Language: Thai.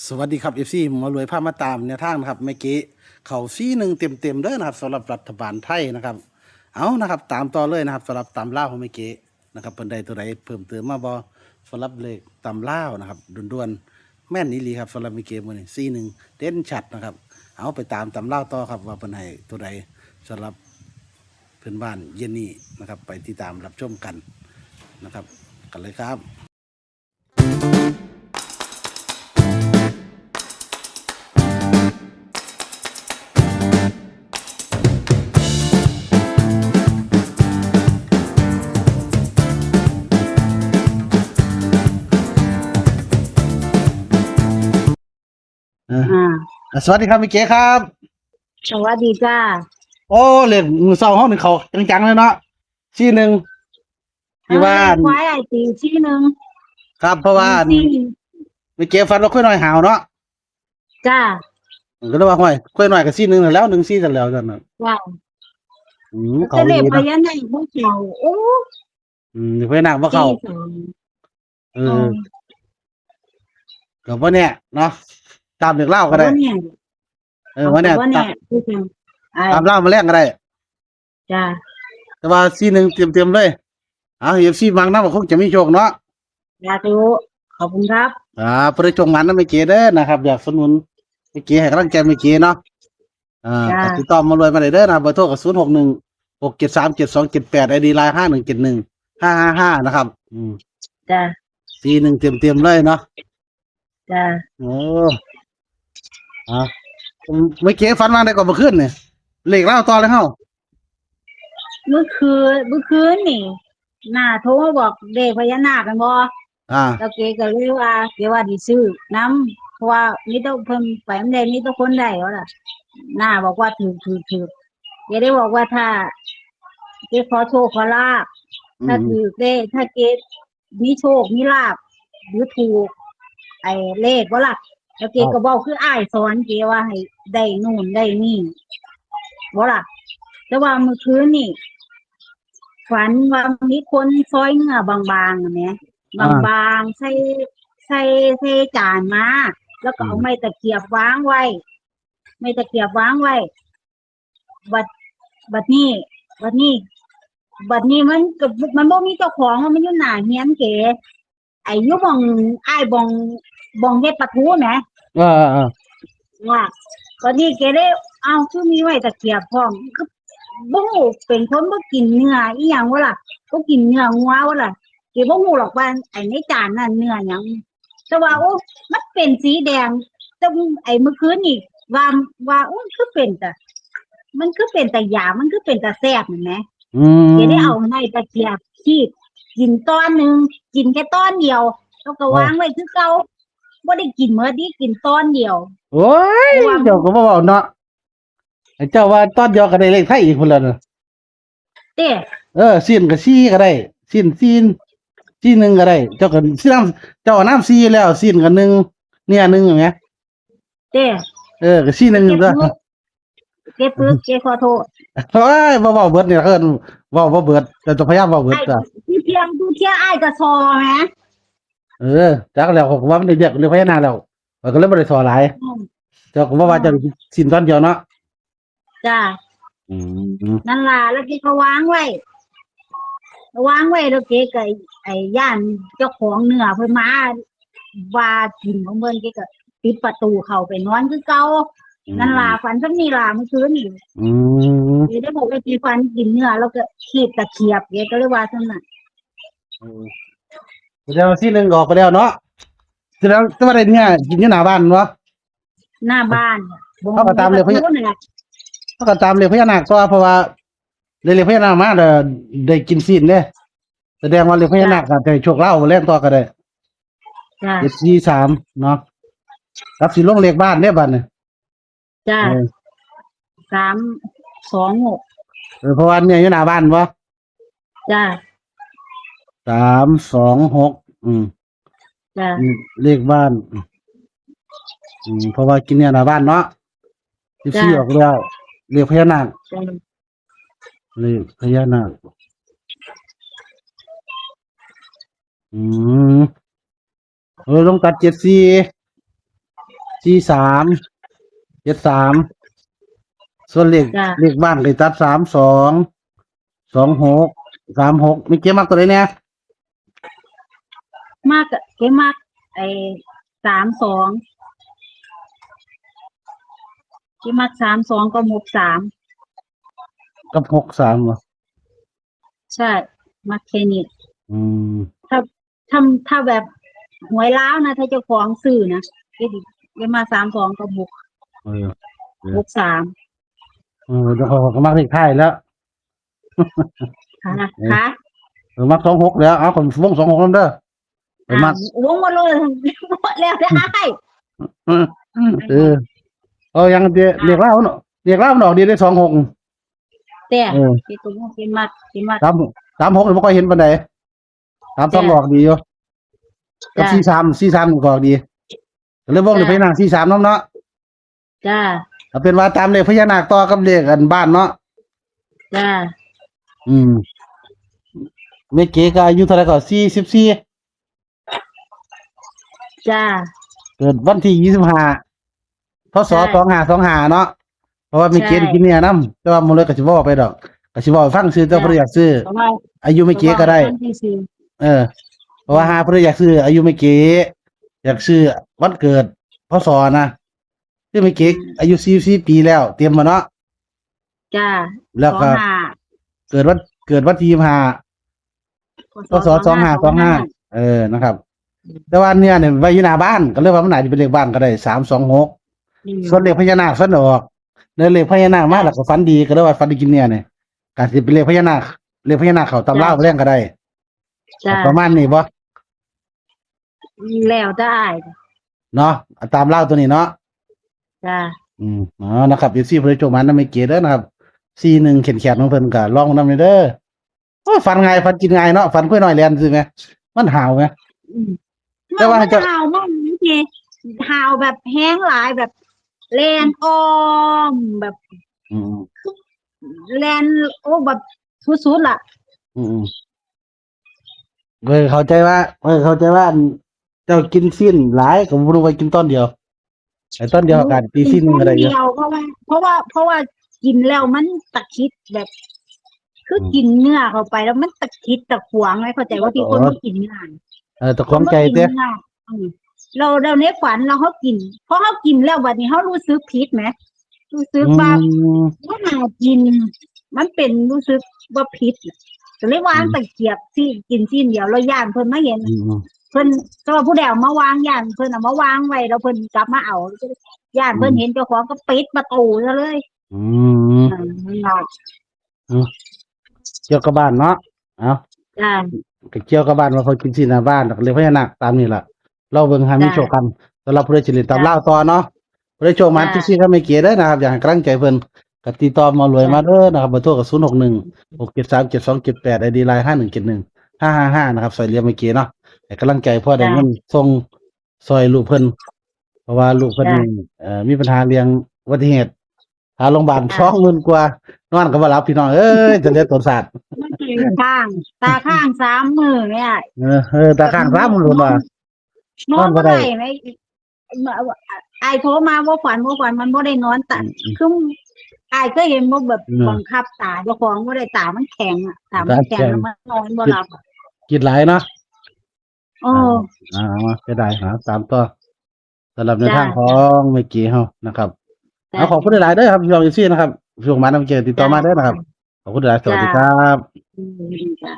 สวัสดีครับเอฟซีหมารวยภาพมาตามแนวทางนะครับเมื่อกี้เขา1เต็มเด้อนะครับสำหรับรัฐบาลไทยนะครับเอานะครับตามต่อเลยนะครับสำหรับตามเล่าวของเมื่อกี้นะครับเพิ่นใดตัวใดเพิ่มเติมมาบ่สำหรับเลขตามเล่าวนะครับด่วนๆแม่นนี้ลีครับสำหรับเมื่อกี้มื้อนี้41เด่นชัดนะครับเอาไปตามตามเล่าวต่อครับว่าเพิ่นให้ตัวใดสำหรับเพื่อนบ้านเย็นนี้นะครับไปติดตามรับชมกันนะครับกันเลยครับอ่อ่าสวัสดีครับเมื่อกี้ครับ สวัสดีจ้าโอ้เล่นมือเศร้าห้องหนึ่งเขาจังๆเลยเนาะที่หนึ่งที่ว่าเลขไว้ไอตีที่หนึ่งครับเพราะว่าสี่มีเก็บฟันเราค่อยหน่อยหาวเนาะจ้าก็เลยว่าห้อยค่อยหน่อยกับซี่หนึ่งแล้วหนึ่งซี่กันแล้วกันนะว้าเขาจะเลขดีเนาะพญานาคพวกเขาโอ้เพื่อนหนักว่าตีเขาสองเออ๋ออกับว่าเนี่ยเนาะตามเด็กเล่าก็เขาได้ว่าเนี่ยว่าเนี่ยว่าเนี่ยคือจังไอ้ตามเล่ามาแรกก็ได้จ้าแต่ว่าซี่หนึ่งเตรียมเลยเอฟซีบางน้ำคงจะมีโชคเนาะอยากรู้ขอบคุณครับเพื่อจงมันนะไม่เก๋เด้อนะครับอยากสนุนไม่เก๋ให้กำลังใจไม่เก๋เนาะ จ้าก็ติดต่อมารวยมาได้เด้อนะเบอร์โทรก็0616737278ไอดีไลน์51715555นะครับจ้า41เต็มเลยเนาะจ้าโอ้อ่าไม่เก๋ฝันว่าได้ก่อนเมื่อคืนนี่เลขเล่าต่อเลยเฮาเมื่อคืนนี่หน้าโทรมาบอกเลขพญานาคกันบ่อ่าแล้วเก๋ก็เลยว่าเก๋ว่าดีซื้อน้ำเพราะว่ามีต้องเพิ่มไปมันได้มีต้องคนได้วะล่ะหน้าบอกว่าถือเก๋ได้บอกว่าถ้าเกขอโชคขอลาบอืถ้ามถือเด้ถ้าเกมีโชคมีลาบหรือถูกไอ้เลขว่าล่ะแล้วเกครับก็บอกคืออ้ายสอนเกว่าให้ได้นู่นได้นี่ว่าล่ะแต่ว่าเมื่อคืนนี่ฝันว่ามีคนซอยเนื้อบางๆเนี่ยอ่าบางๆใส่จานมาแล้วก็อืมเอาไม้ตะเกียบวางไว้ไม้ตะเกียบวางไว้บัดบัดนี้บัดนี้ บัดนี้มันก็มันบ่มีเจ้าของมันอยู่หน้าเฮียนเก๋ไอ้อยู่อ้ายบองเฮ็ดปลาทูแหมเออว่าบัดนี้เก๋ได้เอาคือมีไว้ตะเกียบพร้อมคือบ่ฮู้เป็นคนบ่กินเนื้ออีหยังวะล่ะบ่กินเนื้องัววะล่ะเก๋บ่ฮู้หรอกว่าไอ้ในจานนั้นเนื้อหยังแต่ว่าโอ้มันเป็นสีแดงแต่ไอ้เมื่อคืนนี่ว่าโอ้คือเป็นแต่มันคือเป็นแต่หยามันคือเป็นแต่แซ่บเห็นไหม อืเดี๋ยวได้มเอาในตะเกียบคีบกินตอนหนึ่งกินแค่ตอนเดียวแล้วก็โอ้วางไว้คือเก่าบ่ได้กินเมื่อดีกินตอนเดียวโอ้ยเพราะว่ามันเจ้าก็บ่เว้าเนาะไอ้เจ้าว่าตอนเดียวก็ได้เลขไทยอีกพุ่นแล้วน่ะเต้ซีนก็ซี่ก็ได้ซีนหนึ่งก็ได้เจ้าก็ซีน้ำเจ้าเอาน้ำซีแล้วซีนก็หนึ่งเนี่ยหนึ่งอย่างเงี้ยเต้ก็ซี่หนึ่งก็ เก็บมือเก็บปึ๊กเก็บขอโทษเฮ้ยบ่เว้าเบิดนี่ล่ะเอิ้นเว้าบ่เบิดแต่ต้องพยายามเว้าเบิดไอ้จ้ะดูเที่ยอ้ายก็ซอแหมจักแล้วเขาก็ว่ามันได้เรียกเรื่องพญานาคแล้วข้อยก็เลยบ่ได้สอหลายอืมเจ้าก็บ่อืว่าเจ้ามสิ้นตอนเดียวเนาะจ้าอืมนั่นล่ะแล้วเก็ก็วางไว้แล้วเก็ก็ไอ้ย่านเจ้าของเนื้อเพิ่นมาว่ากินของเพิ่นเก็ก็ปิดประตูเข้าไปนอนคือเก่าอืนั่นล่ะมฝันซำนี้ล่ะเมื่อคืนนี่ อืมเดี๋ยวได้บอกว่าจีฟันกินเนื้อแล้วก็ขีดตะเขียบเดี๋ยวก็เลยว่าซั่นน่ะอืมเดี๋ยวซี่หนึ่งก็ออกไปแล้วเนาะแสดงแต่ว่าได้เนี่ยกินอยู่หน้าบ้านเนาะหน้าบ้านน่ะบ่เขาก็มีประตูนั่นแหละตามเรียกพญานาคตัวเพราะว่าได้เรียกพญานาคมาได้กินซีนเด้แสดงว่าเรียกพญาจ้ะนาคก็ได้โชคลาภแล่นต่อก็ได้จ้ะ743เนาะครับสิลงเลขบ้านเด้บัดนี้จ้ะเออ326เพราะว่าเนี่ยอยู่หน้าบ้านบ่ จ้ะ326อืมจ้ะเลขบ้านเพราะว่ากินเนี่ยหน้าบ้านเนาะจ้ะ14ออกแล้วเลขพญานาคจ้ะเลขพญานาคอืมลงตัด74 4373ส่วนเลข จ้ะ เลขบ้านเลยตัด322636มีเกมมากตัวใดเนี่ย มากเก๋มากไอ้32เก๋มาก32ก็63กับ63เหรอ ใช่มักแค่นี้ อืม ถ้าถ้าแบบหวยล้าวนะถ้าเจ้าของซื้อนะเก๋มา32ก็เออ 63เดี๋ยวเขาก็มักเลขท้ายแล้ว ค่ะค่ะ มัก26แล้วเอาคนวง26นำเด้อไปมัก วงมาเลยแล้วได้ อืมเอายังเรียกเล่าเนาะเรียกเล่ามันออกดีได้26 แต่ เออ ที่ตัวเป็นมัดเป็นมัด 36นี่บ่ค่อยเห็นปานใด32ออกดีอยู่กับ43นี่ก็ออกดีก็เลยวงเลยพญานาค43นำเนาะ จ้า เอาเป็นว่าตามเลขพญานาคต่อกับเลขอันบ้านเนาะ จ้า อืมแม่เก๋ก็อายุเท่าไหร่ก็44 จ้า เกิดวันที่25พศ ใช่ 2525เนาะเพราะว่าแม่เก๋ได้กินเนี่ยนำแต่ว่าหมดเลยก็สิบ่ไปดอกก็สิบ่ให้ฟังซื้อแต่เพิ่นอยากซื้อ เพราะว่า อายุแม่เก๋ก็ได้ ที่ซื้อ เพราะว่าหาเพิ่นอยากซื้ออายุแม่เก๋อยากซื้อวันเกิดพศนะคือแม่เก๋อายุ44ปีแล้วเตรียมมาเนาะ จ้า แล้วก็ 25 เกิดวันที่25 พศ2525นะครับ แต่ว่าเนี่ยไว้อยู่หน้าบ้านก็เลยว่ามันน่าจะเป็นเลขบ้านก็ได้326ส่วนเลขพญานาคฝันออกเด้เลขพญานาคมาแล้วก็ฝันดีก็เลยว่าฝันได้กินเนี่ยก็สิเป็นเลขพญานาคเข้าตำราแรงก็ได้ จ้า ประมาณนี้บ่ แล้วได้ เนาะตามเล่าตัวนี้เนาะ จ้า นะครับเอฟซีเพิ่นโจมันนำไม่เกเด้อนะครับ41แขนๆของเพิ่นก็ลองนำเด้อโอ้ยฝันง่ายฝันกินง่ายเนาะฝันค่อยน้อยแลนซื่อแหมมันห่าวแหม แต่ว่า มัน จะ หาวมากนี่ทีหาวแบบแห้งหลายแบบแลนอ้อมแบบ อืม แลนโอ้แบบสุดๆล่ะ อืมเข้าใจว่าอันเจ้ากินสิ้นหลายก็บ่รู้ว่ากินตอนเดียวไอ้ตอนเดียวอาการปีสิ้นหนึงก็ได้อยู่ เดียวเพราะว่ากินแล้วมันตะคิดแบบ คือกินเนื้อเข้าไปแล้วมันตะคิดตะขวางไงเข้าใจว่าที่คนไม่กินเนื้อ ตะของใจเด้อ เราในฝันเราเขากินเพราะเขากินแล้ววันนี้เขารู้สึกผิดไหมรู้สึกว่าเขาหากิน มันเป็นรู้สึกว่าผิดก็เลยวางตะเกียบที่กินสิ้นเดียวแล้วย่านเพิ่นมาเห็น เพิ่นก็ว่าผู้ใดเอามาวางย่านเพิ่นเอามาวางไว้แล้วเพิ่นกลับมาเอาย่านเพิ่นเห็นเจ้าของก็ปิดประตูซะเลย อืม มันหนัก เกี่ยวกับบ้านเนาะเอ้า จ้า ก็เกี่ยวกับบ้านว่าเขากินสิ้นหน้าบ้านเลยพญานาคตามนี่ล่ะเราเบิ่งหามีโชคกันสำหรับผู้ใดสิเล่นตามเล่าต่อเนาะผู้ใดโชคมันทุกสิ่งก็ไม่เกียเด้อนะครับอยากให้กำลังใจเพิ่นก็ติดต่อมารวยมาเด้อนะครับเบอร์โทรก็0616737278 ID Line 5171555นะครับใส่เรียมไม่เกียเนาะให้กำลังใจพ่อได้เงินส่งซอยลูกเพิ่นเพราะว่าลูกเพิ่นนี่มีปัญหาเรื่องอุบัติเหตุหาโรงพยาบาล20,000กว่านอนก็บ่หลับพี่น้องเอ้ยจะเรียกตนศาสตร์ มันเป็นข้างตาข้าง3 มือเนี่ย ตาข้าง3มื้อว่าน อนบ่ได้ไหมไอโทรมาว่าฝันมันบ่ได้นอนแต่คือไอเคยเห็นว่าแบบบังคับตาเจ้าของบ่ได้ตามันแข็งอ่ะตามันแข็งแล้วมันนอนบ่หลับ คิดหลายเนาะ โอ้ มาจะได้หาตามต่อสำหรับในทางของเมื่อกี้เฮานะครับเอาขอบคุณหลายๆเด้อครับพี่น้องอีซี่นะครับช่วงมานำเจอติดต่อมาเด้อนะครับขอบคุณหลายสวัสดีครับ จ้ะ